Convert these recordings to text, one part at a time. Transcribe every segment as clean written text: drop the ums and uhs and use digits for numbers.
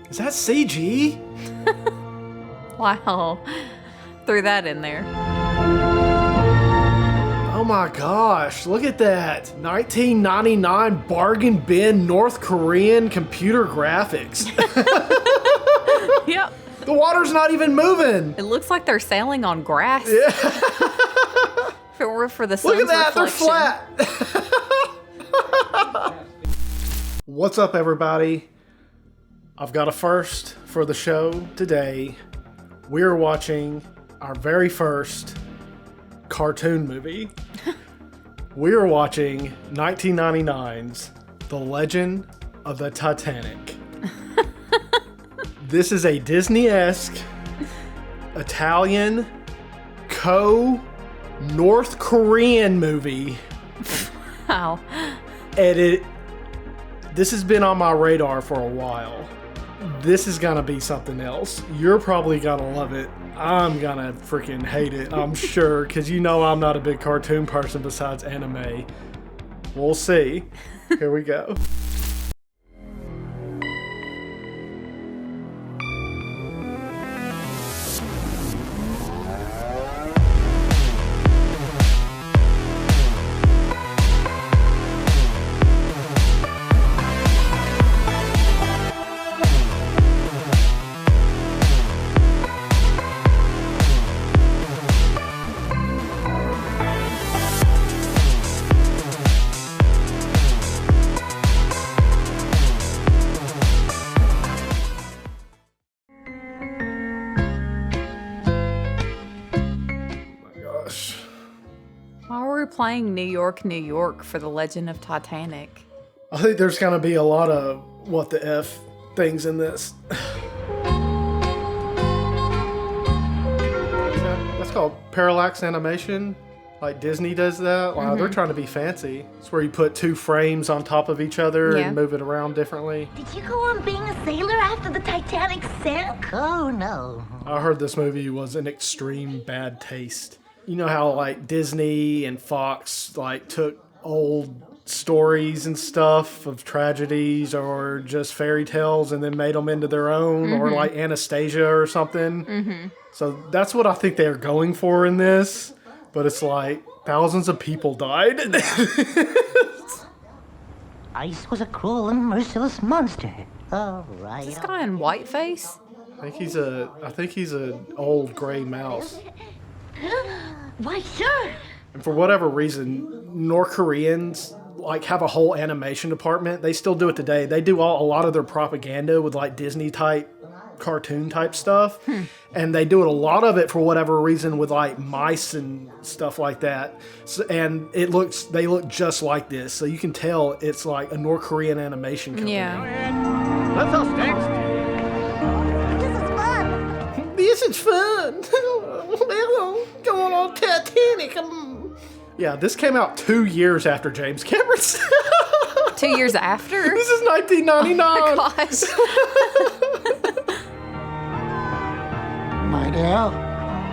Is that CG? Wow. Threw that in there. Oh my gosh, look at that. 1999 bargain bin North Korean computer graphics. Yep. The water's not even moving. It looks like they're sailing on grass. Yeah. If it were for the sun's Look at that, reflection. they're flat. What's up, everybody? I've got a first for the show today. We're watching our very first cartoon movie. We're watching 1999's The Legend of the Titanic. This is a Disney-esque Italian North Korean movie. Wow. And this has been on my radar for a while. This is gonna be something else. You're probably gonna love it. I'm gonna freaking hate it, I'm sure, because you know I'm not a big cartoon person besides anime. We'll see. Here we go. Why were we playing New York, New York for The Legend of Titanic? I think there's gonna be a lot of what the F things in this. That's called parallax animation. Like Disney does that. Wow, they're trying to be fancy. It's where you put two frames on top of each other and move it around differently. Did you go on being a sailor after the Titanic sank? Oh, no. I heard this movie was an extreme bad taste. You know how like Disney and Fox like took old stories and stuff of tragedies or just fairy tales and then made them into their own, or like Anastasia or something. So that's what I think they're going for in this, but it's like thousands of people died. Ice was a cruel and merciless monster. All right. Is this guy in whiteface? I think he's an old gray mouse. Why, sure. And for whatever reason, North Koreans like have a whole animation department. They still do it today. They do a lot of their propaganda with like Disney type, cartoon type stuff. And they do it a lot of it for whatever reason with like mice and stuff like that. So, and they look just like this. So you can tell it's like a North Korean animation company. Yeah. Let's all stand. This is fun. This is fun. Going on Titanic. Yeah, this came out 2 years after James Cameron's. 2 years after? This is 1999. Oh my gosh. My dear.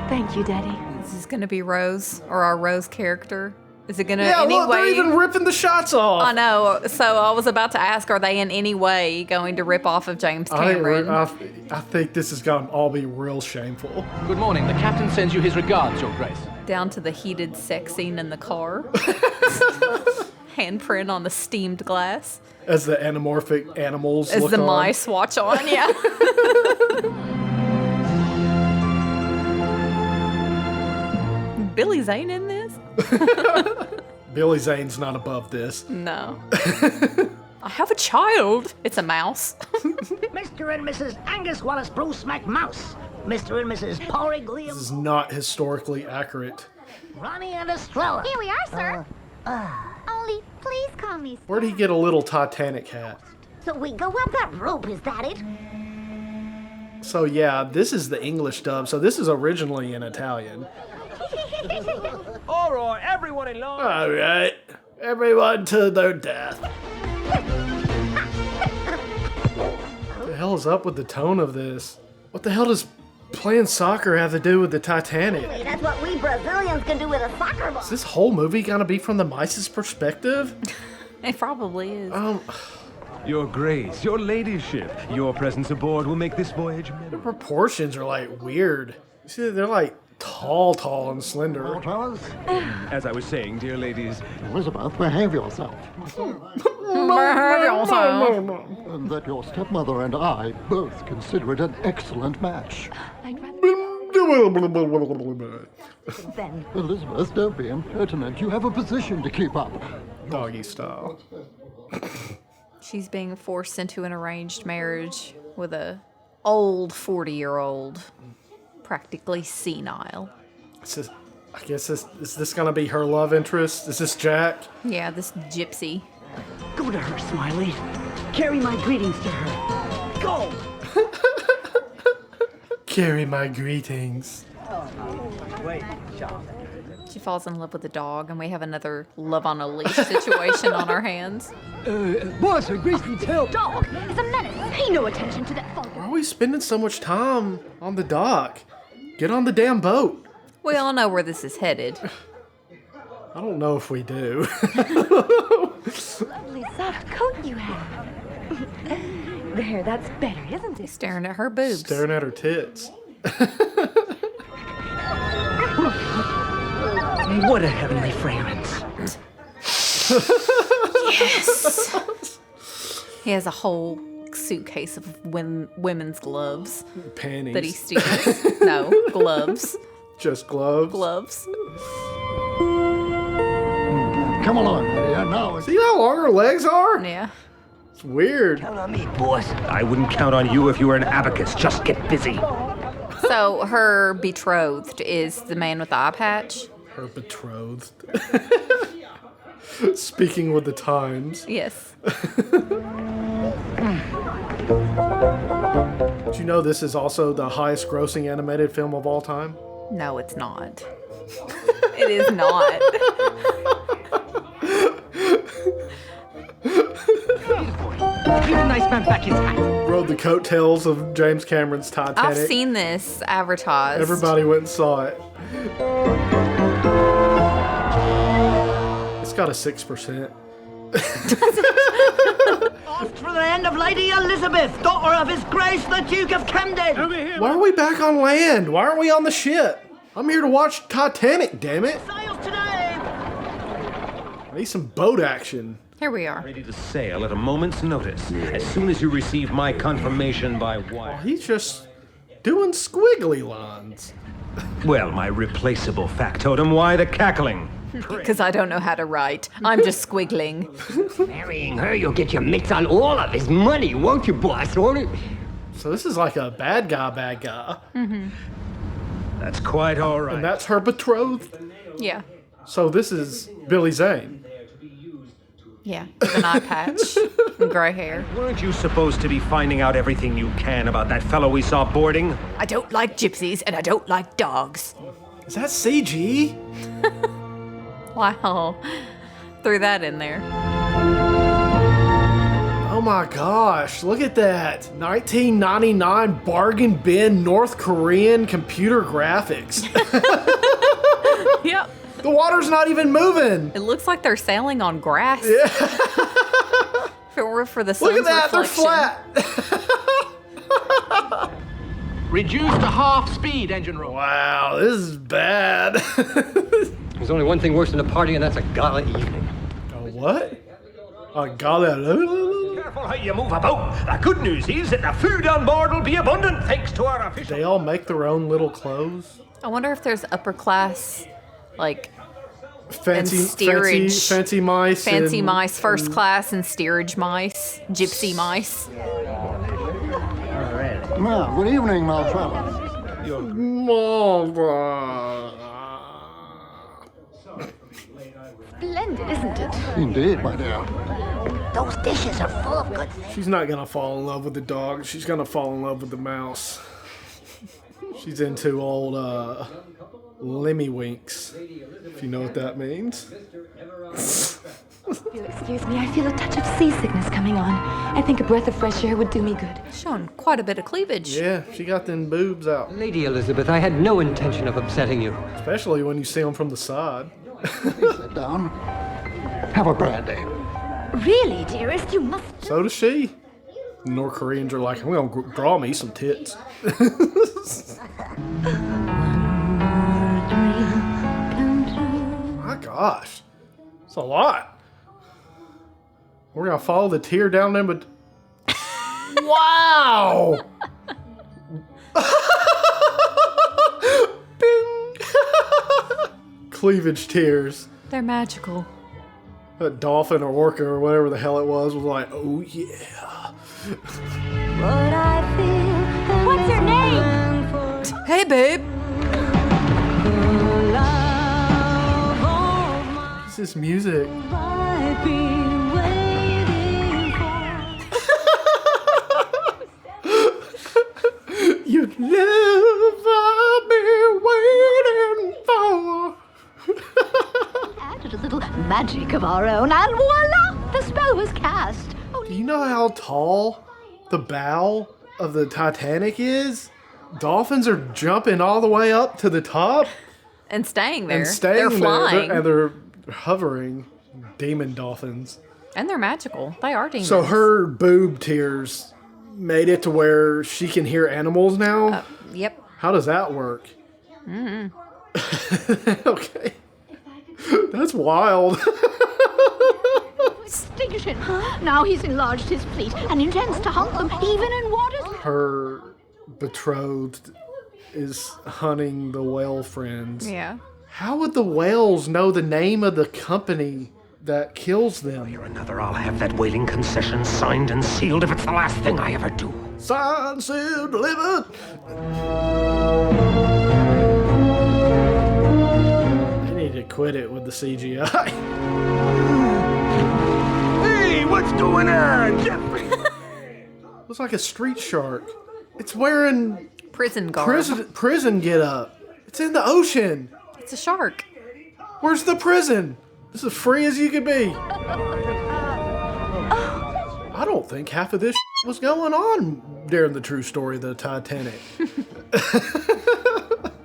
Thank you, Daddy. Is this going to be Rose, or our Rose character? Is it going to Yeah, in any look, they're way? even ripping the shots off. I know. So I was about to ask, are they in any way going to rip off of James Cameron? I think this is going to all be real shameful. Good morning. The captain sends you his regards, Your Grace. Down to the heated sex scene in the car. Handprint on the steamed glass. As the anamorphic animals As look the on. mice watch on, yeah. Billy Zane in this? Billy Zane's not above this. No. I have a child. It's a mouse. Mr. and Mrs. Angus Wallace Bruce McMouse. Mr. and Mrs. Porrig This Liam is not historically accurate. Ronnie and Estrella. Here we are, sir. Only, please call me. Where'd he get a little Titanic hat? So we go up that rope, is that it? So yeah, this is the English dub. So this is originally in Italian. All right, everyone in line. All right, everyone to their death. What the hell is up with the tone of this? What the hell does playing soccer have to do with the Titanic? That's what we Brazilians can do with a soccer ball. Is this whole movie gonna be from the mice's perspective? It probably is. Your Grace, your Ladyship, your presence aboard will make this voyage The memorable. proportions are like weird. You see, they're like tall and slender. Fellas, As I was saying, dear ladies, Elizabeth, behave yourself. And that your stepmother and I both consider it an excellent match. Then. Elizabeth, don't be impertinent. You have a position to keep up. Doggy style. She's being forced into an arranged marriage with a old 40-year-old, practically senile. I guess is this gonna be her love interest? Is this Jack? Yeah, this gypsy. Go to her, Smiley. Carry my greetings to her. Go! Carry my greetings. She falls in love with the dog, and we have another love on a leash situation on our hands. Boss, Grace needs help. Dog is a menace. Pay no attention to that Why vulgar. are we spending so much time on the dock? Get on the damn boat. We all know where this is headed. I don't know if we do. Lovely soft coat you have. There, that's better, isn't it? Staring at her boobs. Staring at her tits. What a heavenly fragrance. Yes. He has a whole suitcase of women's gloves Panties. that he steals. No, gloves. Just gloves. Gloves. Come along, dear. Now it's See how long her legs are? Yeah. It's weird. Count on me, boss. I wouldn't count on you if you were an abacus. Just get busy. So her betrothed is the man with the eye patch. Her betrothed. Speaking with the times. Yes. Did you know this is also the highest grossing animated film of all time? No, it's not. It is not. Give a nice man back his hat. Rode the coattails of James Cameron's Titanic. I've seen this advertised. Everybody went and saw it. It's got a 6%. Off for the end of Lady Elizabeth, daughter of His Grace the Duke of Camden. Why are we back on land? Why aren't we on the ship? I'm here to watch Titanic, damn it. Sails today. I need some boat action. Here we are. Ready to sail at a moment's notice. As soon as you receive my confirmation by wire. He's just doing squiggly lines. Well, my replaceable factotum, why the cackling? Because I don't know how to write. I'm just squiggling. Marrying her, you'll get your mitts on all of his money, won't you, boss? Won't it? So this is like a bad guy. That's quite all right. And that's her betrothed. Yeah. So this is Billy Zane. Yeah. With an eye patch and gray hair. Weren't you supposed to be finding out everything you can about that fellow we saw boarding? I don't like gypsies and I don't like dogs. Is that CG? Wow. Threw that in there. Oh my gosh, look at that. 1999 bargain bin North Korean computer graphics. Yep. The water's not even moving. It looks like they're sailing on grass. Yeah. If it were for the sun's Look at that, reflection. they're flat. Reduce to half speed, engine room. Wow, this is bad. There's only one thing worse than a party, and that's a gala evening. A what? A gala. Careful how you move about. The good news is that the food on board will be abundant thanks to our official. They all make their own little clothes. I wonder if there's upper class, like Fancy steerage. mice. fancy and- mice, first class and steerage mice, gypsy mice. Well, good evening, my fellows. Splendid, isn't it? Indeed, my dear. Those dishes are full of good things. She's not gonna fall in love with the dog. She's gonna fall in love with the mouse. She's into old Lemmy Winks, if you know what that means. If you'll excuse me, I feel a touch of seasickness coming on. I think a breath of fresh air would do me good. Showing quite a bit of cleavage. Yeah, she got them boobs out. Lady Elizabeth, I had no intention of upsetting you. Especially when you see them from the side. Sit down. Have a brandy. Really, dearest, you must. So does she. North Koreans are like, I'm gonna draw me some tits. My gosh, it's a lot. We're gonna follow the tear down them, but wow. Bing. Cleavage tears. They're magical. That dolphin or orca or whatever the hell it was like, oh yeah. What's her name? Hey, babe. What's this music? You love I've been waiting for. Added a little magic of our own, and voila! The spell was cast. Do you know how tall the bow of the Titanic is? Dolphins are jumping all the way up to the top And staying there. and staying they're there. flying. And they're hovering. Demon dolphins. And they're magical. They are demons. So her boob tears made it to where she can hear animals now? Yep. How does that work? Okay. That's wild. Extinction. Now he's enlarged his fleet and intends to hunt them even in waters. Her betrothed is hunting the whale friends. Yeah. How would the whales know the name of the company that kills them? You're another. I'll have that whaling concession signed and sealed if it's the last thing I ever do. Signed, sealed, delivered. They need to quit it with the CGI. Hey, what's going on, Jeffrey? Looks like a street shark. It's wearing Prison guard. prison get up. It's in the ocean. It's a shark. Where's the prison? This is free as you could be. I don't think half of this was going on during the true story of the Titanic.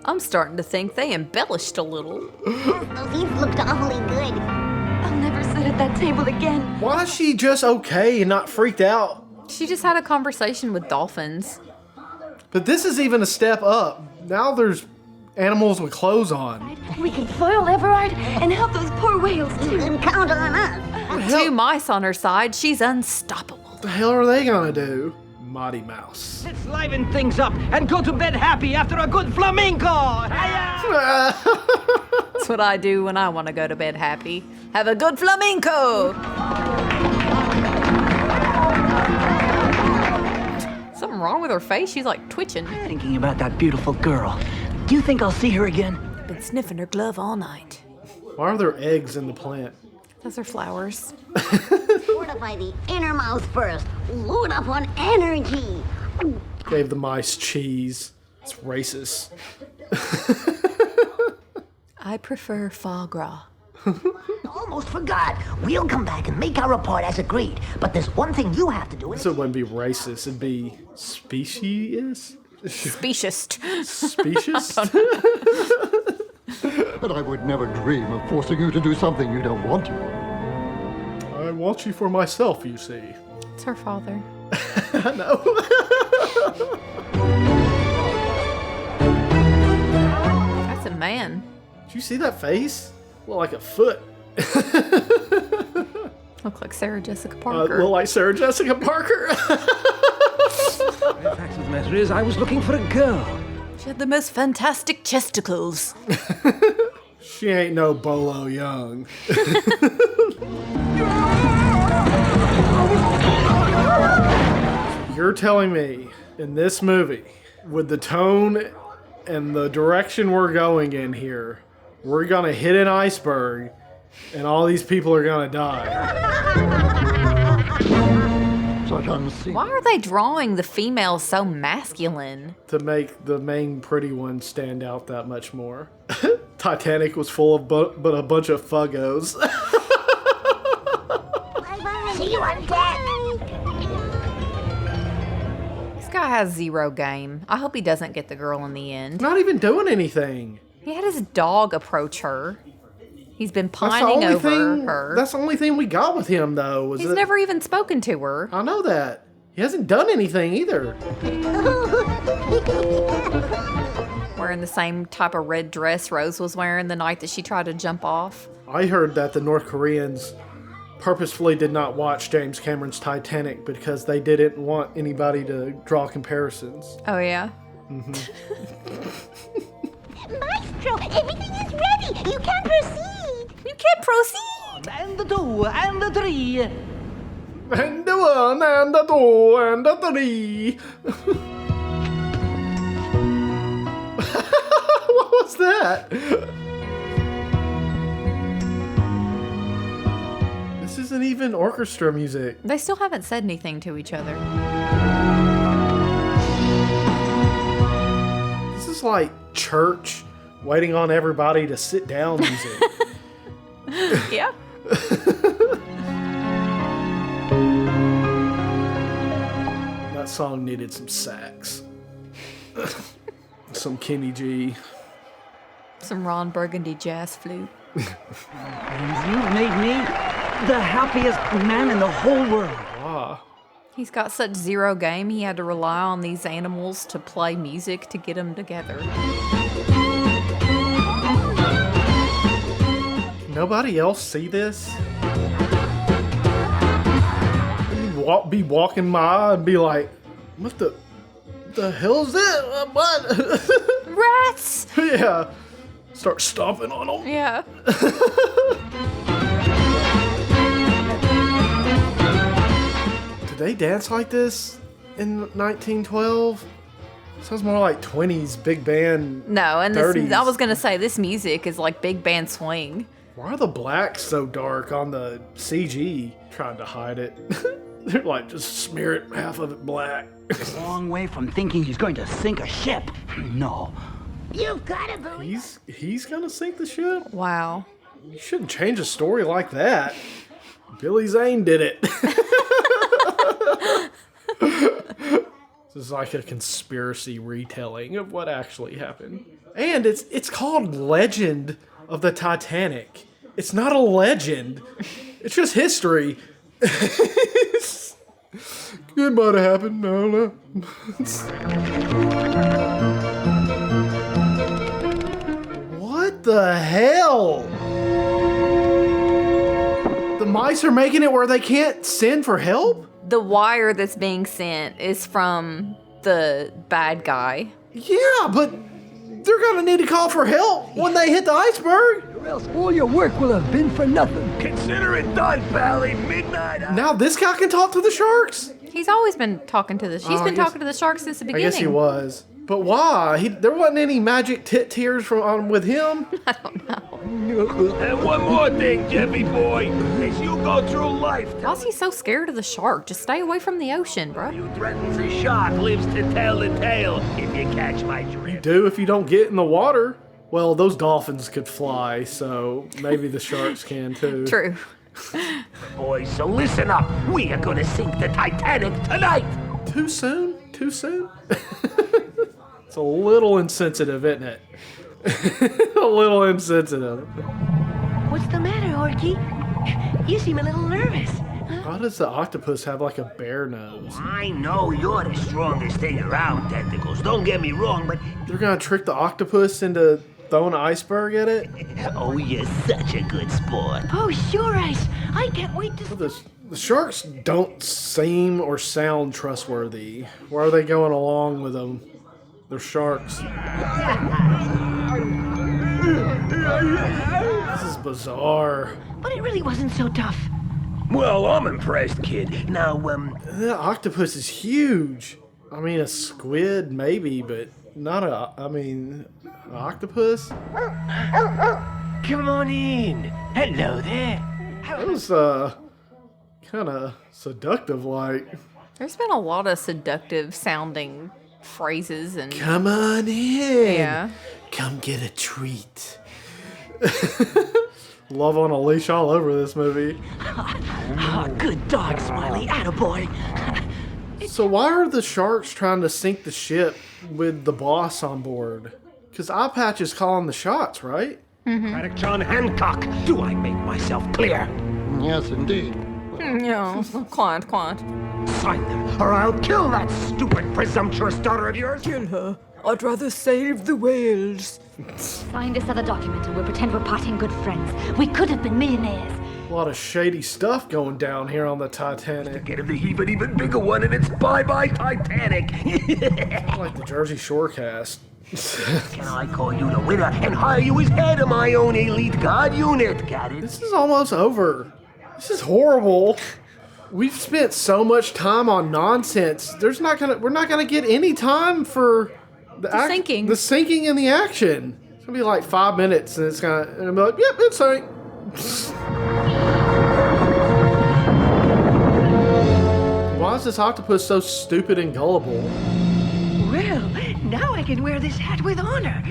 I'm starting to think they embellished a little. These looked awfully good. I'll never sit at that table again. Why is she just okay and not freaked out? She just had a conversation with dolphins. But this is even a step up. Now there's animals with clothes on. We can foil Everard and help those poor whales too. You can count on us. With 2 mice on her side, she's unstoppable. What the hell are they gonna do? Mighty Mouse. Let's liven things up and go to bed happy after a good flamenco. That's what I do when I want to go to bed happy. Have a good flamenco. Something wrong with her face? She's like twitching. Thinking about that beautiful girl. Do you think I'll see her again? Been sniffing her glove all night. Why are there eggs in the plant? Those are flowers. Fortify the inner mouth first. Load up on energy. Gave the mice cheese. It's racist. I prefer foie gras. Almost forgot. We'll come back and make our report as agreed. But there's one thing you have to do. So it wouldn't be racist. It'd be specious. Specious. Specious? But I would never dream of forcing you to do something you don't want to. I want you for myself, you see. It's her father. I know. That's a man. Did you see that face? Look like a foot. Look like Sarah Jessica Parker. Look like Sarah Jessica Parker. The fact of the matter is, I was looking for a girl. She had the most fantastic chesticles. She ain't no Bolo Young. You're telling me in this movie, with the tone and the direction we're going in here, we're gonna hit an iceberg and all these people are gonna die. Such unseen. Why are they drawing the females so masculine? To make the main pretty one stand out that much more. Titanic was full of but a bunch of fuggos. See you on deck. This guy has 0 game. I hope he doesn't get the girl in the end. Not even doing anything. He had his dog approach her. He's been pining over her. That's the only thing we got with him, though. He's never even spoken to her. I know that. He hasn't done anything either. Wearing the same type of red dress Rose was wearing the night that she tried to jump off. I heard that the North Koreans purposefully did not watch James Cameron's Titanic because they didn't want anybody to draw comparisons. Oh, yeah? Maestro, everything is ready. You can proceed. You can proceed. And the 2, and the 3. And the 1, and the 2, and the 3. What was that? This isn't even orchestra music. They still haven't said anything to each other. This is like church waiting on everybody to sit down music. Yeah. That song needed some sax. Some Kenny G. Some Ron Burgundy jazz flute. You've made me the happiest man in the whole world. Ah. He's got such zero game, he had to rely on these animals to play music to get them together. Nobody else see this? Be walking by and be like, what the hell is this? What? Rats! Yeah. Start stomping on them. Yeah. Did they dance like this in 1912? Sounds more like 20s big band. No, and 30s. this, I was going to say, this music is like big band swing. Why are the blacks so dark on the CG? Trying to hide it. They're like, just smear it, half of it black. Long way from thinking he's going to sink a ship. No. You've got to believe. He's gonna sink the ship? Wow. You shouldn't change a story like that. Billy Zane did it. This is like a conspiracy retelling of what actually happened. And it's called Legend of the Titanic. It's not a legend. It's just history. It might have happened. No. What the hell? The mice are making it where they can't send for help? The wire that's being sent is from the bad guy. Yeah, but they're gonna need to call for help when they hit the iceberg. Or else all your work will have been for nothing. Consider it done, Pally. Midnight. Now this guy can talk to the sharks? He's always been talking to the... She's Oh, been I guess- talking to the sharks since the I beginning. guess he was. But why? There wasn't any magic tit tears with him? I don't know. And one more thing, Jeffy boy. As you go through life, Why's he so scared of the shark? Just stay away from the ocean, bro. you threatens a shark lives to tell the tale. If you catch my drift. Do if you don't get in the water. Well, those dolphins could fly, so maybe the sharks can too. True. Boys, so listen up. We are gonna sink the Titanic tonight. Too soon? Too soon? It's a little insensitive, isn't it? A little insensitive. What's the matter, Orky? You seem a little nervous. Why does the octopus have like a bear nose? I know you're the strongest thing around, Tentacles. Don't get me wrong, but They're gonna trick the octopus into throwing an iceberg at it? oh, you're such a good sport. Oh, sure, Ice. I can't wait to... The sharks don't seem or sound trustworthy. Why are they going along with them? They're sharks. This is bizarre. But it really wasn't so tough. Well, I'm impressed, kid. Now, That octopus is huge. I mean, a squid maybe, but not an octopus? come on in. Hello there. That was, kind of seductive, like. There's been a lot of seductive sounding phrases and... Come on in. Yeah. Come get a treat. Love on a leash all over this movie. Ah, good dog, Smiley. Attaboy. So why are the sharks trying to sink the ship with the boss on board? Because Eye Patch is calling the shots, right? Craddock John Hancock. Do I make myself clear? Yes, indeed. No, quiet. Sign them, or I'll kill that stupid, presumptuous daughter of yours. Kill her. I'd rather save the whales. Find this other document and we'll pretend we're parting good friends. We could have been millionaires. A lot of shady stuff going down here on the Titanic. Get him to heave an even bigger one, and it's bye-bye Titanic. Like the Jersey Shore cast. Can I call you the winner and hire you as head of my own elite guard unit? Got it? This is almost over. This is horrible. We've spent so much time on nonsense. We're not gonna get any time for the sinking. The sinking and the action. It's gonna be like 5 minutes, and it's gonna be like, yep, it sank. Why is this octopus so stupid and gullible? Well, now I can wear this hat with honor.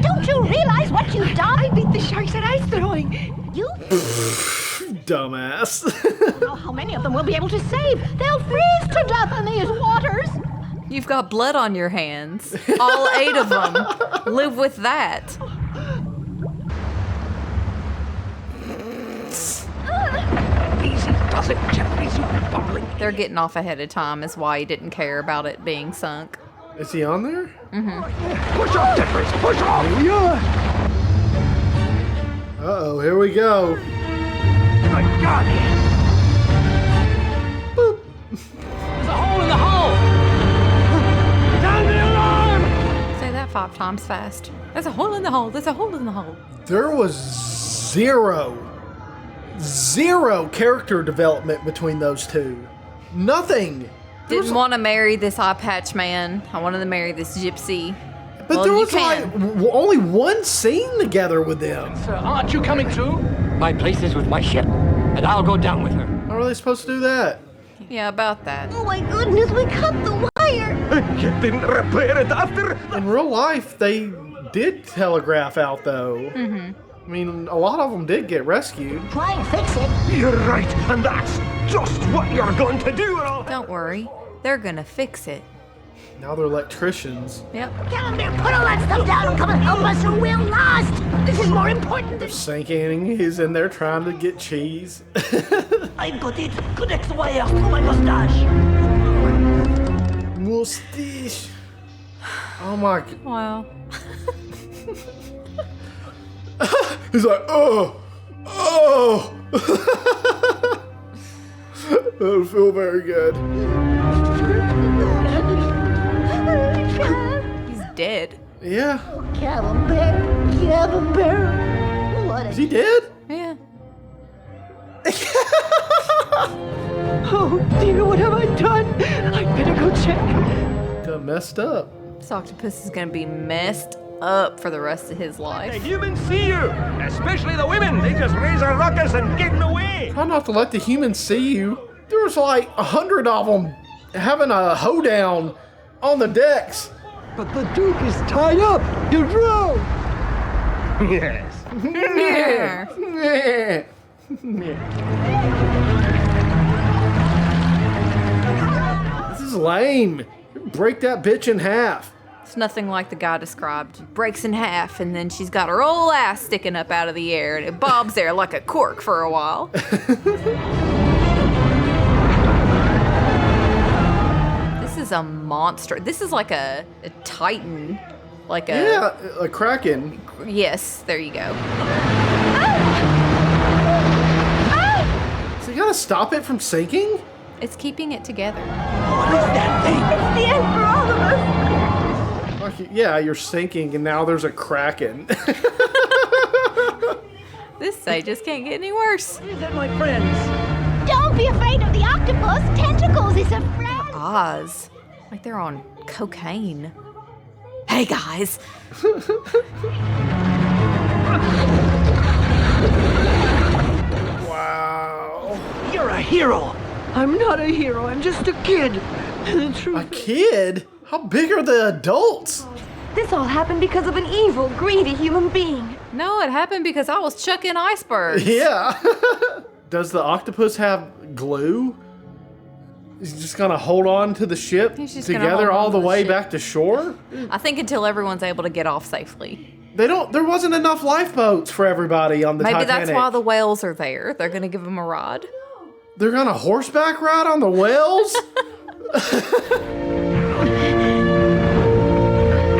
Don't you realize what you've done? I beat the sharks at ice throwing. You Dumbass. don't know how many of them we'll be able to save. They'll freeze to death in these waters. You've got blood on your hands. All 8 of them. Live with that. Easy does it, Jeffries, you bumbling. They're getting off ahead of time is why he didn't care about it being sunk. Is he on there? Push off, Jeffries, push off! Uh-oh, here we go. Good God! There's a hole in the hull! Sound the alarm! Say that 5 times fast. There's a hole in the hole. There's a hole in the hole. There was zero character development between those two. Nothing. Didn't want to marry this eye patch man. I wanted to marry this gypsy. But Well, there you was like can. only one scene together with them. Aren't you coming too? My place is with my ship, and I'll go down with her. How are they supposed to do that? Yeah, about that. Oh my goodness, we cut the wire. You didn't repair it after? In real life, they did telegraph out though. I mean, a lot of them did get rescued. Try and fix it. You're right, and that's just what you're going to do. Don't worry. They're gonna fix it. Now they're electricians. Yep. Calendar, put all that stuff down and come and help us or we'll lost. This is more important than... Sinking, he's in there trying to get cheese. I've got it. Connect the wires to my mustache. Mustache. Oh my. Wow. He's like, oh. That doesn't feel very good. He's dead. Yeah. Camembert. What Is he dead? Yeah. Oh dear, what have I done? I'd better go check. Got messed up. This octopus is gonna be messed up for the rest of his The life. humans see you, especially the women. They just raise a ruckus and get in the way. Try not to let the humans see you. There was like 100 of them having a hoedown on the decks. But the Duke is tied up. He'll drown. Yes. This is lame. Break that bitch in half. It's nothing like the guy described. Breaks in half, and then she's got her whole ass sticking up out of the air, and it bobs there like a cork for a while. This is a monster. This is like a titan. Like a... Yeah, a kraken. Yes, there you go. So you gotta stop it from sinking? It's keeping it together. What is that thing? It's the end for all of us. Like, yeah, you're sinking and now there's a kraken. This day just can't get any worse. Is that my friends? Don't be afraid of the octopus. Tentacles is a friend. Oz. Like they're on cocaine. Hey, guys. Wow. You're a hero. I'm not a hero. I'm just a kid. The A truth. kid? How big are the adults? This all happened because of an evil, greedy human being. No, it happened because I was chucking icebergs. Yeah. Does the octopus have glue? He's just gonna hold on to the ship He's just gonna together hold on all the to the way ship. back to shore? I think until everyone's able to get off safely. There wasn't enough lifeboats for everybody on the Maybe Titanic. that's why the whales are there. They're going to give them a ride. They're gonna horseback ride on the whales?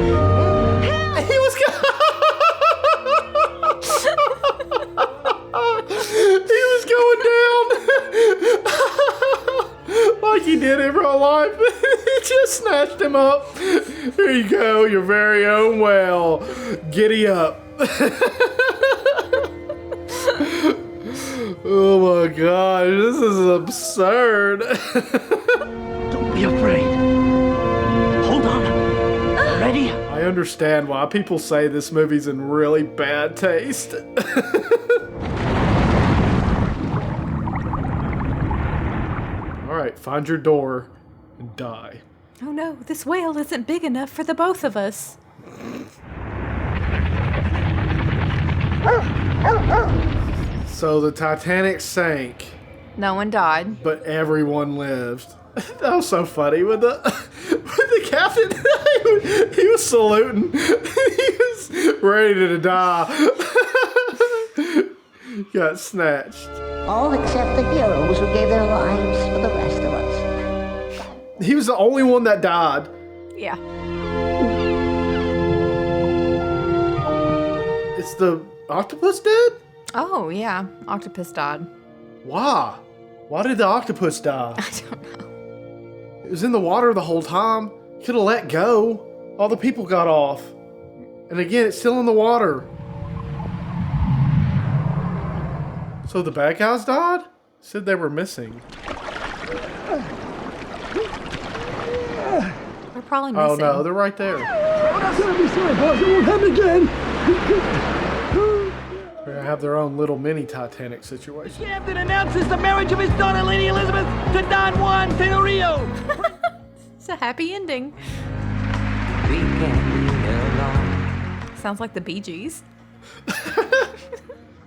He was he was going down like he did in real life. He just snatched him up. Here you go, your very own whale. Giddy up. Oh my gosh, this is absurd. Don't be afraid. Hold on. Ready? I understand why people say this movie's in really bad taste. Alright, find your door and die. Oh no, this whale isn't big enough for the both of us. So the Titanic sank, No one died. but everyone lived. That was so funny with the captain. He was saluting. He was ready to die. Got snatched. All except the heroes who gave their lives for the rest of us. He was the only one that died. Yeah. Is the octopus dead? Oh, yeah. Octopus died. Why? Why did the octopus die? I don't know. It was in the water the whole time. Could have let go. All the people got off. And again, it's still in the water. So the bad guys died? Said they were missing. They're probably missing. Oh no, they're right there. I'm gonna be sorry, boys. It won't happen again. They're gonna have their own little mini Titanic situation. Captain announces the marriage of his daughter, Lady Elizabeth, to Don Juan Tenorio. It's a happy ending. Sounds like the Bee Gees.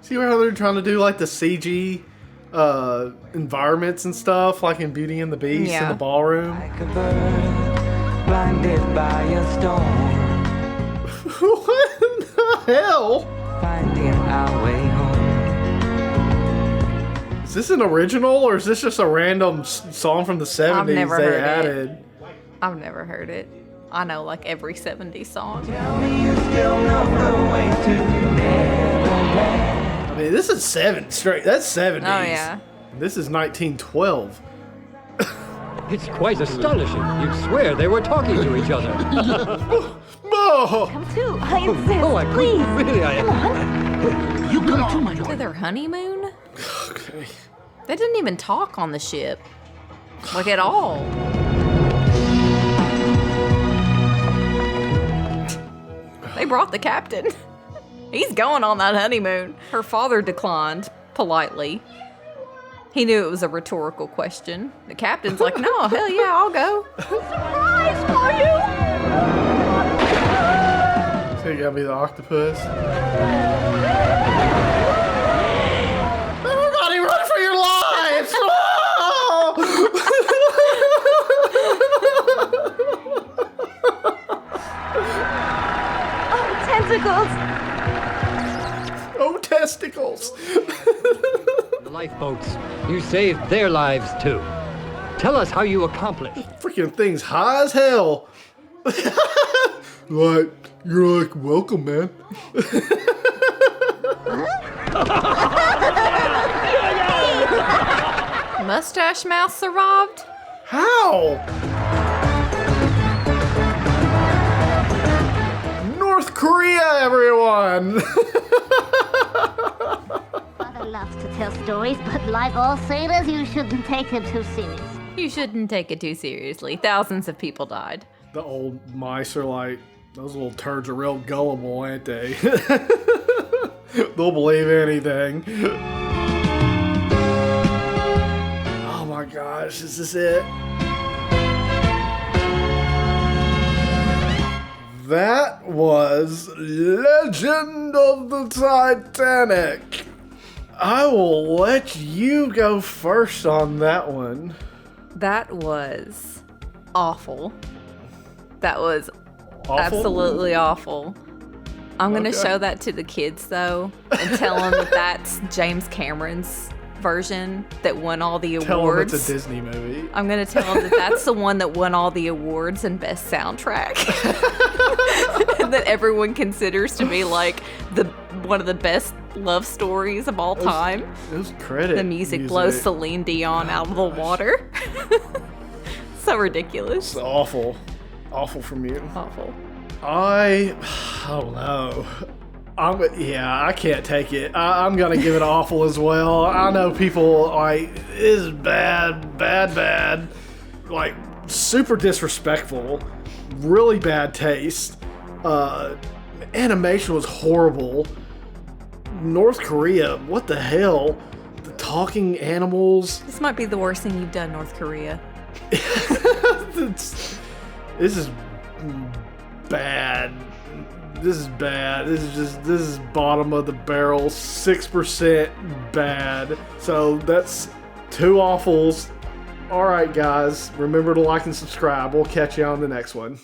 See how they're trying to do like the CG environments and stuff, like in Beauty and the Beast in the ballroom? Like a bird blinded by a storm. What in the hell? Finding our way home. Is this an original or is this just a random song from the 70s never they heard it. added? I've never heard it. I know like every 70s song. Tell me you still know the way to Neverland. I mean, this is that's 70s. Oh, yeah. This is 1912. It's quite astonishing. You'd swear they were talking to each other. Oh, Come too. I insist. Oh, I Please. really, You come too, my daughter. To their honeymoon? okay. They didn't even talk on the ship. Like at all. They brought the captain. He's going on that honeymoon. Her father declined politely. He knew it was a rhetorical question. The captain's like, no, hell yeah, I'll go. Surprise for you. So you gotta be the octopus. Everybody run for your lives! Oh, tentacles. Oh, testicles! The lifeboats. You saved their lives too. Tell us how you accomplished. Freaking thing's high as hell. Like, you're like, welcome, man. Mustache Mouse survived? How? North Korea, everyone! Father loves to tell stories, but like all sailors, you shouldn't take him too serious. You shouldn't take it too seriously. Thousands of people died. The old mice are like, those little turds are real gullible, ain't they? They'll believe anything. Oh my gosh, is this it? That was Legend of the Titanic. I will let you go first on that one. That was awful. That was Awful? absolutely awful. I'm going to Okay. show that to the kids, though, and tell them that that's James Cameron's version that won all the Tell them awards. it's a Disney movie. I'm going to tell them that that's the one that won all the awards and best soundtrack. And that everyone considers to be like one of the best love stories of all time. It was credit. The music blows Celine Dion out of the water. So ridiculous. It's awful. Awful from you. Awful. I don't know. I can't take it. I'm gonna give it awful as well. I know people like this is bad, like super disrespectful, really bad taste. Animation was horrible. North Korea, what the hell? The talking animals. This might be the worst thing you've done, North Korea. This is bad. This is bad. This is bottom of the barrel, 6% bad. So that's 2 awfuls. All right, guys, remember to like and subscribe. We'll catch you on the next one.